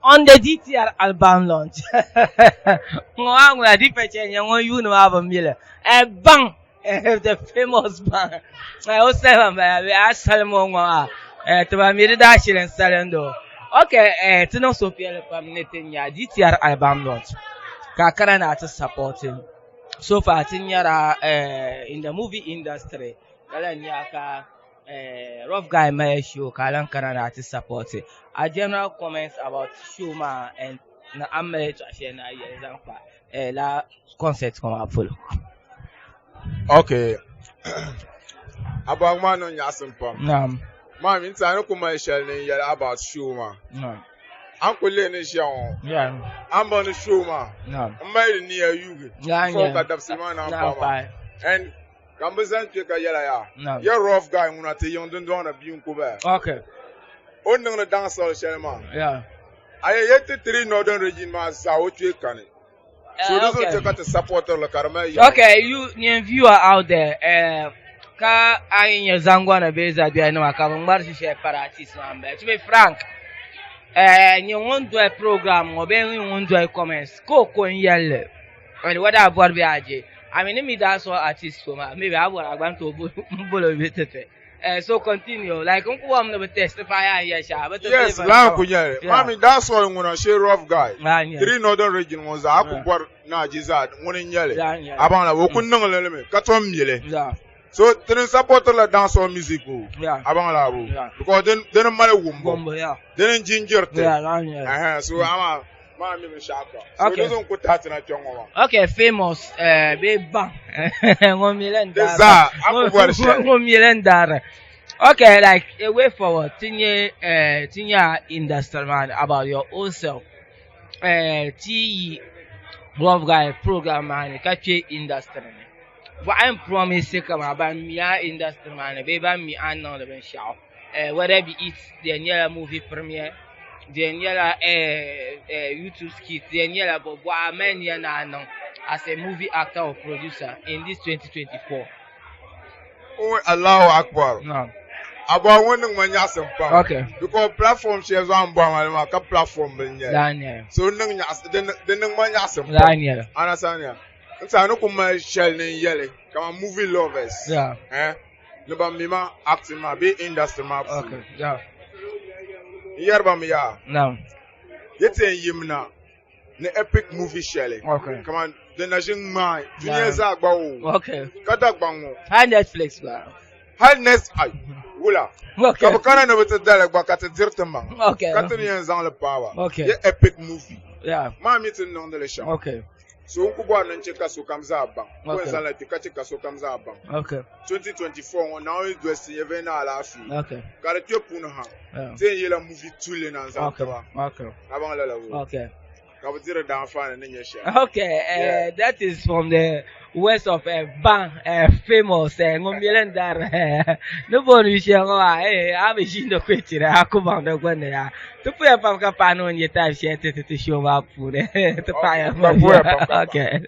on the DTL album launch. I'm going to deep you know album a bang the famous bang. I also have a Salmon to my Miridashi and Salando. Okay, to know so permanent ya DTL album launch. Kakara artist supporting. So far, in the movie industry, rough guy my show kalan kana artist support a general comments about Shuma and na amere to share na example la concept come up full. Okay. About man on yasim Naam. Man in time commercial ni about Shuma. Naam. Uncle Len is young. Yeah. I'm on the Shuma. Naam. I'm made near you. Yeah. And Gambazan take a yellow. No. You're rough guy when I tell you don't want to be in Cuba. Okay. Only on the dance hall, Sherman. Yeah. I yet the 3 northern region mas out you can. So this will take out the supporter like Carmel. Okay, you new viewer out there, ka ayin zangwana beza bia no akabangbar share paratis number. To be frank, you want to a program or be you want to a comments. Ko yell. And what about biaje? I mean, maybe that's what artists for maybe I want to bully with it. So continue. Like Uncle I'm going to testify. Yes, I mean, that's why when I share rough guy. 3 northern region was a aqua na jizad, one in yellow. About a woken no element, Catom yellow. So then support the dance or music. Yeah. About because then a mother womb. Then ginger. So I'm okay. Okay, famous big bang. Okay, like a way forward, Tinya industry man about your own self. T rough guy program man, catch industry. But I'm promising come about me industry man, baby me and not the show. Whether be it the near movie premiere. The YouTube skit, the but many as a movie actor or producer in this 2024. Oh, allow Akbar. No. About one when you okay. Because platform shares one bomb, a platform. Daniel. So, then one yasam. Daniel. Anasania. And so I know come shell in yellow. Come movie lovers. Yeah. No, Mima acting, my be industry map. Okay. Yeah. Yerbamia. No. Yet a yimna. The epic movie shelling. Okay. Come on, the nation man. Juniors are bow. Okay. Katak bango. High Netflix, wow. High next eye. Wula. Okay. Kabakana with the dialogue back at the Dirtama. Okay. Catonians on the power. Okay. The epic movie. Yeah. My meeting on the show. Okay. So Kuban and Cheka comes up. Okay. Like the Kacheka comes up. Okay. 2024 now is dressed in Evena Alafi. Okay. Got a tip Punaha. 10 year movie Tulin and okay. Okay. Okay. Okay, that is from the west of Bang, famous nobody shall I'm a shindo question. I come on the one there to put a pano in your time, she had to show up for the fire. Okay.